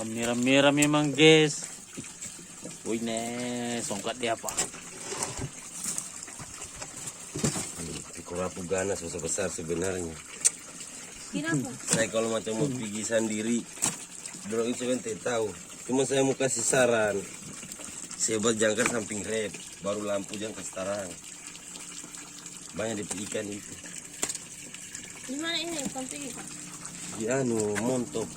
Merah-merah memang guys. Wih nih, songkat dia apa? Kurapu ganas besar sebenarnya. Kenapa? Saya kalau macam mau pergi sendiri, dorong itu kan tidak tahu. Cuma saya mau kasih saran. Saya buat jangkar samping rep, baru lampu jangan kasih tarang. Banyak di ikan itu. Di mana ini? Kontak kita. Di anu montok.